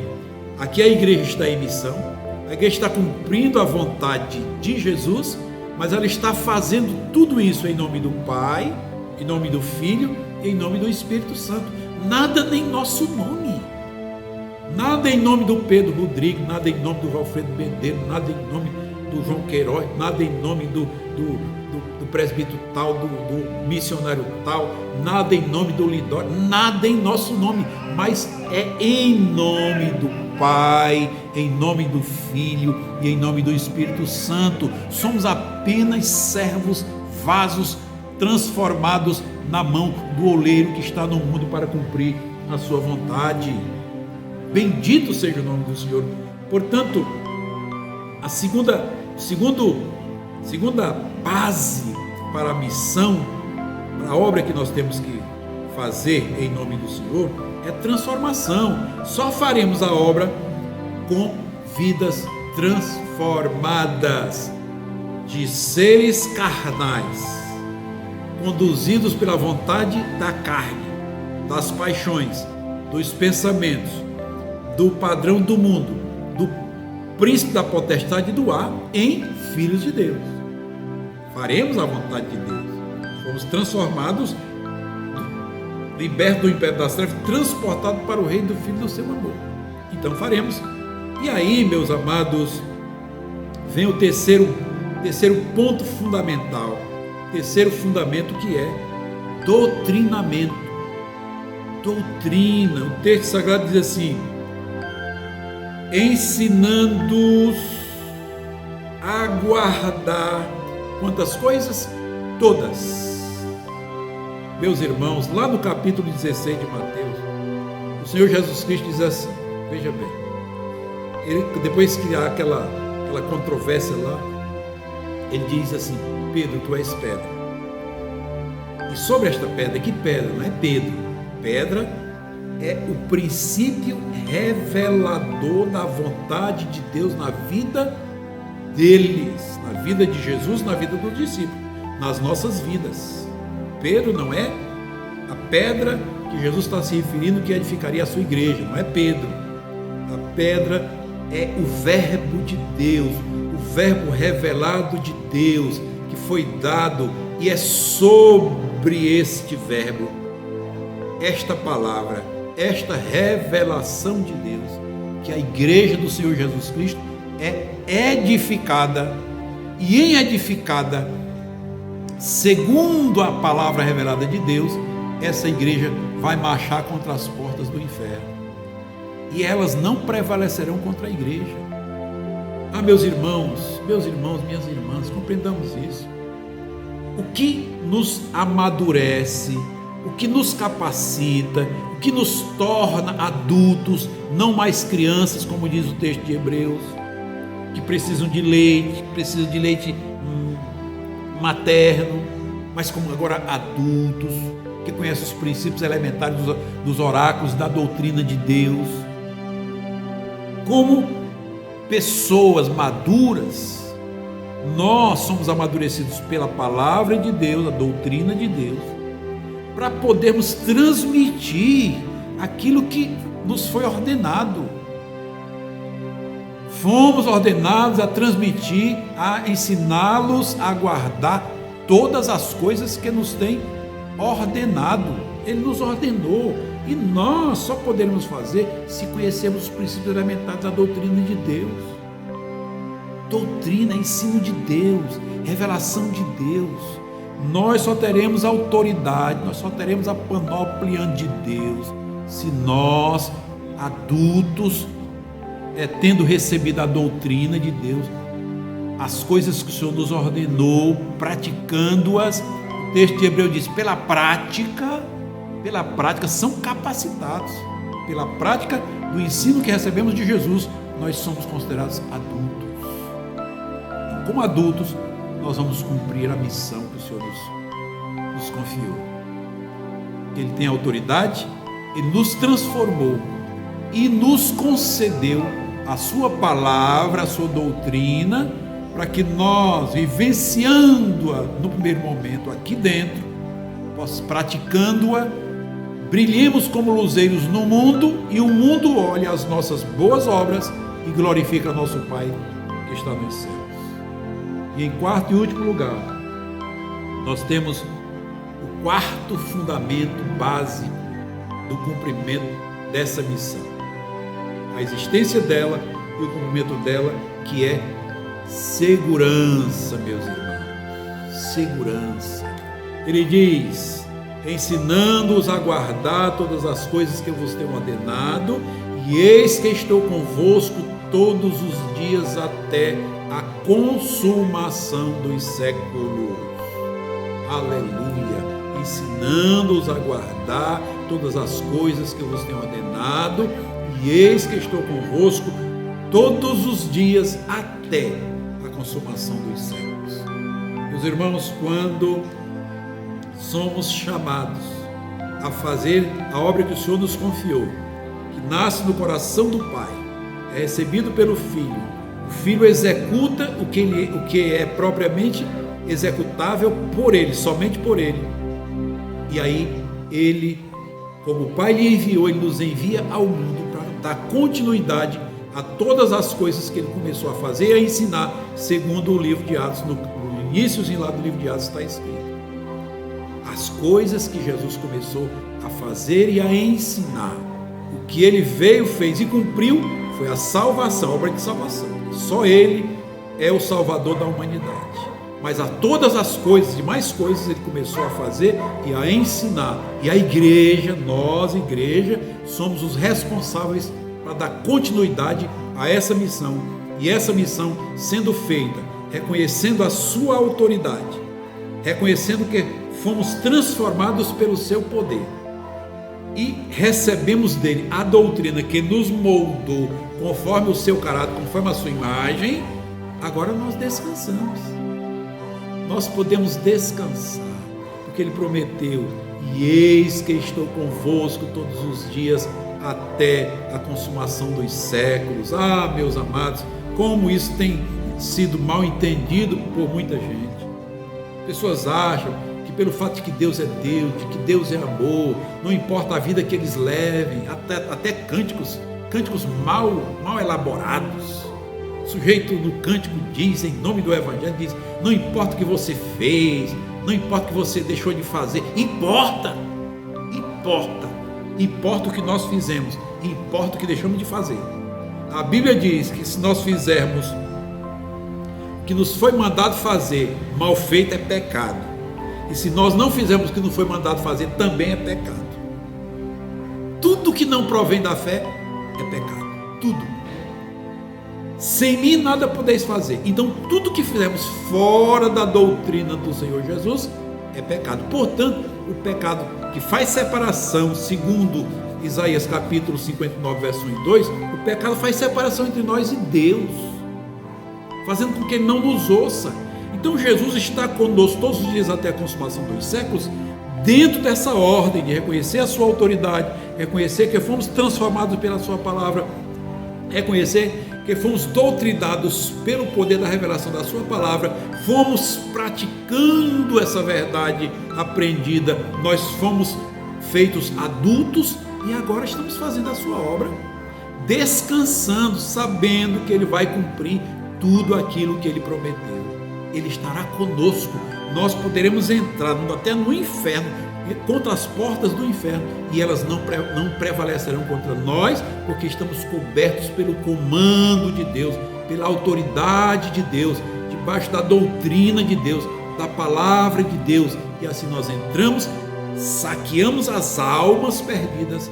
aqui a igreja está em missão, a igreja está cumprindo a vontade de Jesus, mas ela está fazendo tudo isso em nome do Pai, em nome do Filho e em nome do Espírito Santo. Nada em nosso nome, nada em nome do Pedro Rodrigues, nada em nome do Valfredo Bendeiro, nada em nome do João Queiroz, nada em nome do presbítero tal, do missionário tal, nada em nome do Lidório, nada em nosso nome, mas é em nome do Pai, em nome do Filho e em nome do Espírito Santo. Somos apenas servos, vasos transformados na mão do oleiro que está no mundo para cumprir a sua vontade. Bendito seja o nome do Senhor. Portanto, a segunda base para a missão, para a obra que nós temos que fazer em nome do Senhor, é transformação. Só faremos a obra com vidas transformadas de seres carnais, conduzidos pela vontade da carne, das paixões, dos pensamentos, do padrão do mundo, do príncipe da potestade do ar, em filhos de Deus. Faremos a vontade de Deus. Fomos transformados, libertos do império das trevas, transportados para o reino do Filho do seu amor. Então faremos. E aí, meus amados, vem o terceiro ponto fundamental, terceiro fundamento, que é doutrinamento. Doutrina. O texto sagrado diz assim: ensinando-os a guardar quantas coisas? Todas. Meus irmãos, lá no capítulo 16 de Mateus, o Senhor Jesus Cristo diz assim, veja bem, depois que há aquela controvérsia lá, ele diz assim: Pedro, tu és pedra. E sobre esta pedra, que pedra? Não é Pedro. Pedra é o princípio revelador da vontade de Deus na vida deles, na vida de Jesus, na vida dos discípulos, nas nossas vidas. Pedro não é a pedra que Jesus está se referindo que edificaria a sua igreja, não é Pedro. A pedra é o verbo de Deus, o verbo revelado de Deus, que foi dado, e é sobre este verbo, esta palavra, esta revelação de Deus, que a igreja do Senhor Jesus Cristo é edificada, e em edificada, segundo a palavra revelada de Deus, essa igreja vai marchar contra as portas do inferno, e elas não prevalecerão contra a igreja. Ah, meus irmãos, minhas irmãs, compreendamos isso. O que nos amadurece, o que nos capacita, o que nos torna adultos, não mais crianças, como diz o texto de Hebreus, que precisam de leite materno, mas como agora adultos, que conhecem os princípios elementares dos oráculos, da doutrina de Deus. Como pessoas maduras, nós somos amadurecidos pela palavra de Deus, a doutrina de Deus, para podermos transmitir aquilo que nos foi ordenado. Fomos ordenados a transmitir, a ensiná-los a guardar todas as coisas que nos tem ordenado. Ele nos ordenou, e nós só poderemos fazer se conhecermos os princípios elementares da doutrina de Deus. Doutrina, ensino de Deus, revelação de Deus. Nós só teremos autoridade, nós só teremos a panóplia de Deus se nós, adultos, tendo recebido a doutrina de Deus, as coisas que o Senhor nos ordenou, praticando-as, o texto de Hebreu diz, pela prática são capacitados, pela prática do ensino que recebemos de Jesus, nós somos considerados adultos. E como adultos, nós vamos cumprir a missão que o Senhor nos confiou. Ele tem autoridade, Ele nos transformou e nos concedeu a sua palavra, a sua doutrina, para que nós, vivenciando-a no primeiro momento aqui dentro, praticando-a, brilhemos como luzeiros no mundo e o mundo olha as nossas boas obras e glorifica nosso Pai que está nos céus. E em quarto e último lugar, nós temos o quarto fundamento básico do cumprimento dessa missão. A existência dela e o cumprimento dela, que é segurança, meus irmãos. Segurança. Ele diz, ensinando-os a guardar todas as coisas que eu vos tenho ordenado, e eis que estou convosco todos os dias até a consumação dos séculos. Aleluia! Ensinando-os a guardar todas as coisas que eu vos tenho ordenado, e eis que estou convosco todos os dias até a consumação dos séculos. Meus irmãos, quando somos chamados a fazer a obra que o Senhor nos confiou, que nasce no coração do Pai, é recebido pelo Filho, o Filho executa o que é propriamente executável por Ele, somente por Ele. E aí Ele, como o Pai lhe enviou, Ele nos envia ao mundo para dar continuidade a todas as coisas que Ele começou a fazer e a ensinar, segundo o livro de Atos, no iníciozinho lá do livro de Atos está escrito. As coisas que Jesus começou a fazer e a ensinar. O que Ele veio, fez e cumpriu foi a salvação, a obra de salvação. Só Ele é o Salvador da humanidade. Mas a todas as coisas e mais coisas Ele começou a fazer e a ensinar. E a igreja, nós, igreja, somos os responsáveis para dar continuidade a essa missão. E essa missão sendo feita, reconhecendo a sua autoridade, reconhecendo que fomos transformados pelo seu poder e recebemos dele a doutrina que nos moldou conforme o seu caráter, conforme a sua imagem. Agora nós descansamos, nós podemos descansar, porque Ele prometeu, e eis que estou convosco todos os dias até a consumação dos séculos. Ah, meus amados, como isso tem sido mal entendido por muita gente. Pessoas acham que pelo fato de que Deus é Deus, de que Deus é amor, não importa a vida que eles levem, até cânticos mal elaborados. O sujeito no cântico diz, em nome do Evangelho, diz, não importa o que você fez, não importa o que você deixou de fazer, importa o que nós fizemos, importa o que deixamos de fazer. A Bíblia diz que se nós fizermos o que nos foi mandado fazer, mal feito é pecado. E se nós não fizermos o que nos foi mandado fazer, também é pecado. Tudo que não provém da fé é pecado. Tudo. Sem mim nada podeis fazer. Então tudo que fizermos fora da doutrina do Senhor Jesus é pecado. Portanto, o pecado que faz separação, segundo Isaías capítulo 59, verso 1 e 2, o pecado faz separação entre nós e Deus, fazendo com que Ele não nos ouça. Então Jesus está conosco todos os dias até a consumação dos séculos, dentro dessa ordem de reconhecer a sua autoridade, reconhecer que fomos transformados pela sua palavra, reconhecer que fomos doutrinados pelo poder da revelação da sua palavra, fomos praticando essa verdade aprendida, nós fomos feitos adultos e agora estamos fazendo a sua obra, descansando, sabendo que Ele vai cumprir tudo aquilo que Ele prometeu. Ele estará conosco, nós poderemos entrar até no inferno, contra as portas do inferno, e elas não prevalecerão contra nós, porque estamos cobertos pelo comando de Deus, pela autoridade de Deus, debaixo da doutrina de Deus, da palavra de Deus, e assim nós entramos, saqueamos as almas perdidas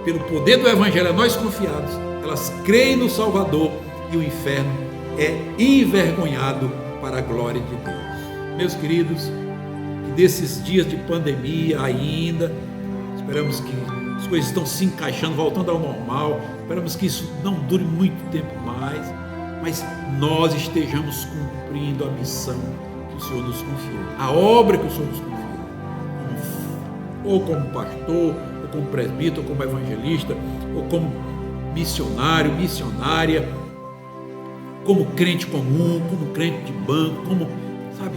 pelo poder do Evangelho a nós confiados, elas creem no Salvador e o inferno é envergonhado para a glória de Deus. Meus queridos, que desses dias de pandemia ainda, esperamos que as coisas estão se encaixando, voltando ao normal, esperamos que isso não dure muito tempo mais, mas nós estejamos cumprindo a missão que o Senhor nos confiou, a obra que o Senhor nos confiou, ou como pastor, ou como presbítero, ou como evangelista, ou como missionário, missionária, como crente comum, como crente de banco, como, sabe,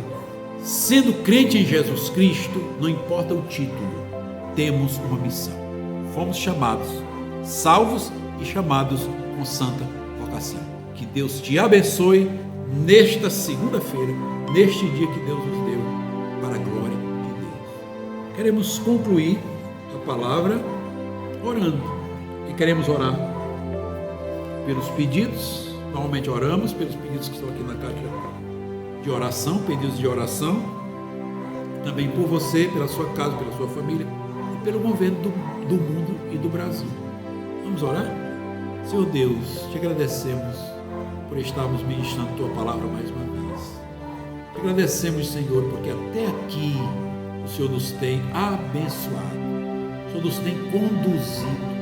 sendo crente em Jesus Cristo, não importa o título, temos uma missão. Fomos chamados, salvos e chamados com santa vocação. Que Deus te abençoe nesta segunda-feira, neste dia que Deus nos deu, para a glória de Deus. Queremos concluir a palavra orando. E queremos orar pelos pedidos. Normalmente oramos pelos pedidos que estão aqui na caixa de oração, pedidos de oração. Também por você, pela sua casa, pela sua família e pelo governo do mundo e do Brasil. Vamos orar? Senhor Deus, te agradecemos por estarmos ministrando Tua palavra mais uma vez. Te agradecemos, Senhor, porque até aqui o Senhor nos tem abençoado, o Senhor nos tem conduzido,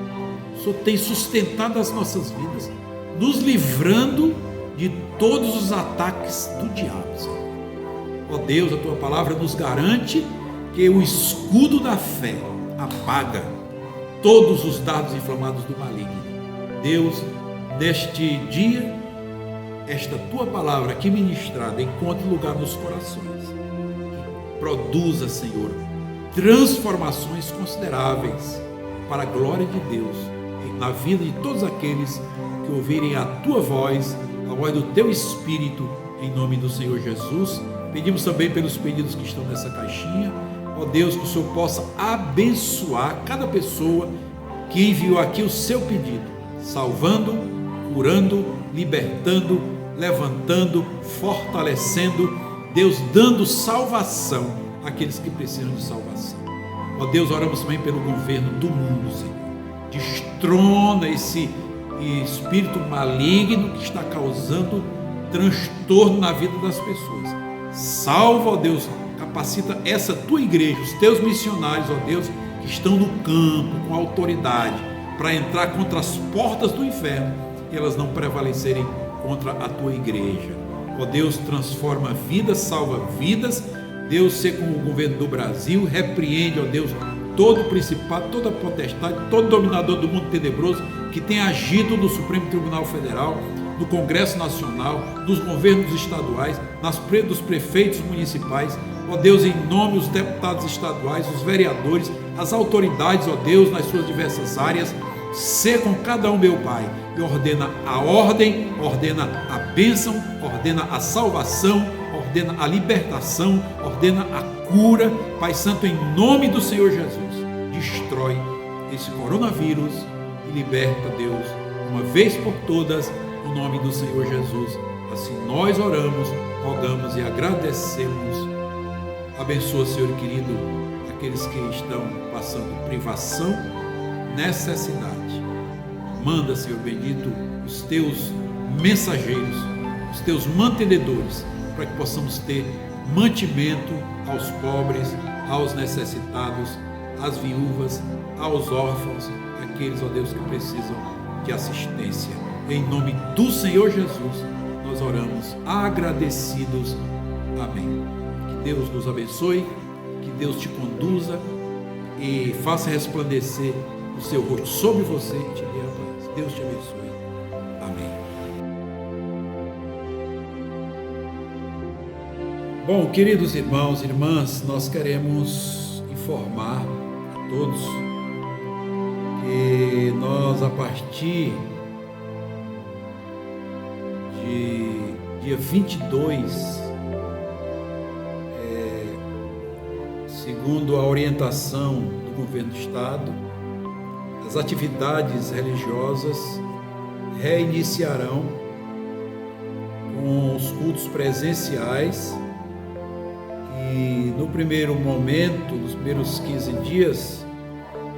o Senhor tem sustentado as nossas vidas, nos livrando de todos os ataques do diabo, Senhor. Ó Deus, a Tua palavra nos garante que o escudo da fé apaga todos os dardos inflamados do maligno. Deus, neste dia, esta Tua palavra aqui ministrada encontre lugar nos corações. Produza, Senhor, transformações consideráveis para a glória de Deus e na vida de todos aqueles que ouvirem a Tua voz, a voz do Teu Espírito, em nome do Senhor Jesus. Pedimos também pelos pedidos que estão nessa caixinha. Ó Deus, que o Senhor possa abençoar cada pessoa que enviou aqui o seu pedido, salvando, curando, libertando, levantando, fortalecendo, Deus dando salvação àqueles que precisam de salvação. Ó Deus, oramos também pelo governo do mundo, Senhor. Destrona esse espírito maligno que está causando transtorno na vida das pessoas. Salva, ó Deus, capacita essa Tua igreja, os Teus missionários, ó Deus, que estão no campo com autoridade para entrar contra as portas do inferno e elas não prevalecerem contra a Tua igreja. Ó Deus, transforma vidas, salva vidas. Deus, ser como o governo do Brasil, repreende, ó Deus, todo principado, toda potestade, todo dominador do mundo tenebroso que tem agido no Supremo Tribunal Federal, no Congresso Nacional, nos governos estaduais, dos prefeitos municipais. Ó Deus, em nome dos deputados estaduais, os vereadores, as autoridades, ó Deus, nas suas diversas áreas, ser com cada um, meu Pai, e ordena a ordem, ordena a bênção, ordena a salvação, ordena a libertação, ordena a cura. Pai Santo, em nome do Senhor Jesus, destrói esse coronavírus e liberta, Deus, uma vez por todas, no nome do Senhor Jesus. Assim nós oramos, rogamos e agradecemos. Abençoa, Senhor querido, aqueles que estão passando privação, necessidade. Manda, Senhor bendito, os Teus mensageiros, os Teus mantenedores, para que possamos ter mantimento aos pobres, aos necessitados, às viúvas, aos órfãos, aqueles, ó Deus, que precisam de assistência. Em nome do Senhor Jesus, nós oramos agradecidos. Amém. Que Deus nos abençoe, que Deus te conduza e faça resplandecer o seu rosto sobre você e te dê a paz. Deus te abençoe. Amém. Bom, queridos irmãos e irmãs, nós queremos informar a todos que nós, a partir de dia 22, segundo a orientação do governo do Estado, as atividades religiosas reiniciarão com os cultos presenciais e no primeiro momento, nos primeiros 15 dias,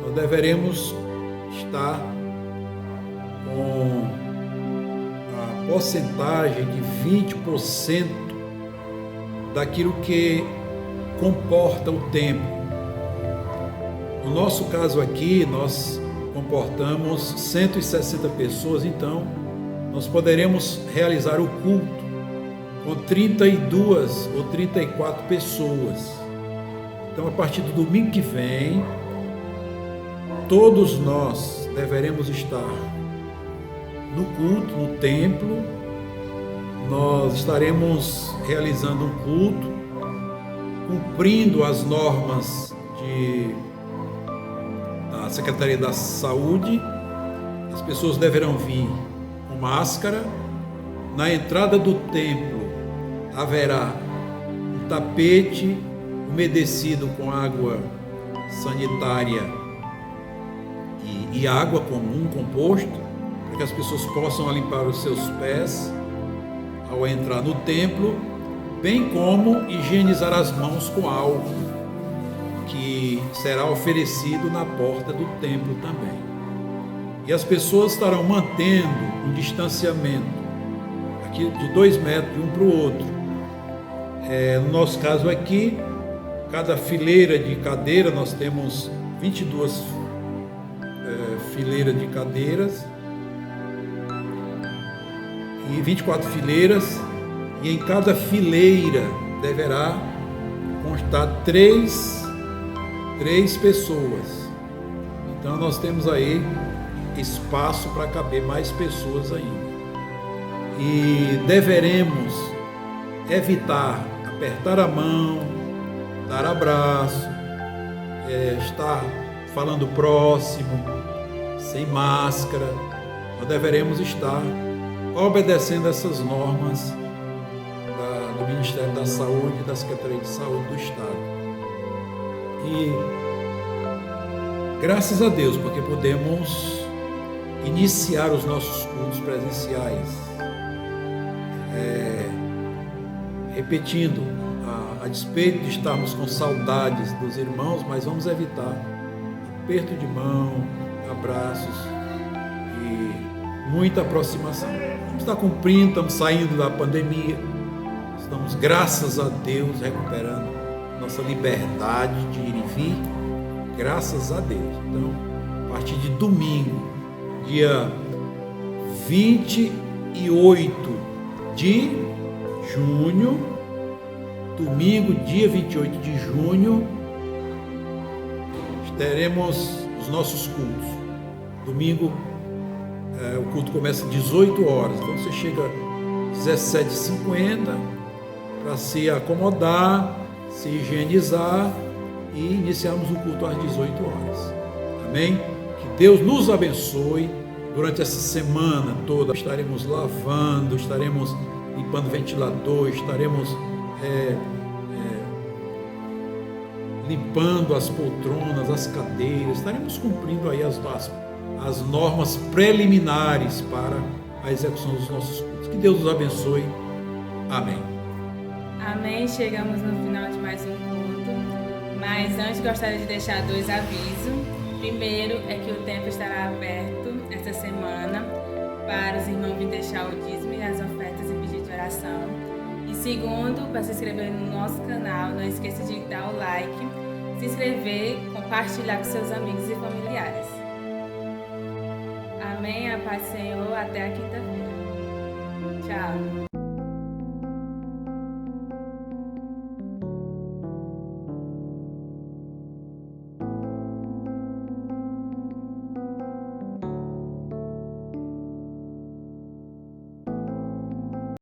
nós deveremos está com a porcentagem de 20% daquilo que comporta o templo. No nosso caso aqui, nós comportamos 160 pessoas, então nós poderemos realizar o culto com 32 ou 34 pessoas. Então, a partir do domingo que vem, todos nós deveremos estar no culto, no templo. Nós estaremos realizando um culto, cumprindo as normas da Secretaria da Saúde. As pessoas deverão vir com máscara. Na entrada do templo haverá um tapete umedecido com água sanitária e água comum, composto, para que as pessoas possam limpar os seus pés ao entrar no templo, bem como higienizar as mãos com álcool, que será oferecido na porta do templo também. E as pessoas estarão mantendo um distanciamento aqui de 2 metros de um para o outro. No nosso caso aqui, cada fileira de cadeira, nós temos 22 fileiras de cadeiras e 24 fileiras, e em cada fileira deverá constar três pessoas. Então nós temos aí espaço para caber mais pessoas ainda. E deveremos evitar apertar a mão, dar abraço, estar falando próximo, sem máscara. Nós deveremos estar obedecendo essas normas do Ministério da Saúde e da Secretaria de Saúde do Estado. E graças a Deus, porque podemos iniciar os nossos cultos presenciais, repetindo, a despeito de estarmos com saudades dos irmãos, mas vamos evitar aperto de mão, abraços e muita aproximação. Vamos estar cumprindo, estamos saindo da pandemia, estamos, graças a Deus, recuperando nossa liberdade de ir e vir, graças a Deus. Então, a partir de domingo, dia 28 de junho, domingo, dia 28 de junho, teremos os nossos cultos. Domingo, o culto começa às 18 horas, então você chega às 17h50 para se acomodar, se higienizar e iniciarmos o culto às 18 horas. Amém? Que Deus nos abençoe. Durante essa semana toda estaremos lavando, estaremos limpando ventilador, estaremos limpando as poltronas, as cadeiras, estaremos cumprindo aí as normas preliminares para a execução dos nossos cultos. Que Deus nos abençoe. Amém. Amém. Chegamos no final de mais um culto, mas antes gostaria de deixar 2 avisos. Primeiro é que o templo estará aberto esta semana para os irmãos virem deixar o dízimo e as ofertas e pedir de oração. E segundo, para se inscrever no nosso canal, não esqueça de dar o like, se inscrever, compartilhar com seus amigos e familiares. Amém. A paz do Senhor. Até a quinta-feira. Tchau.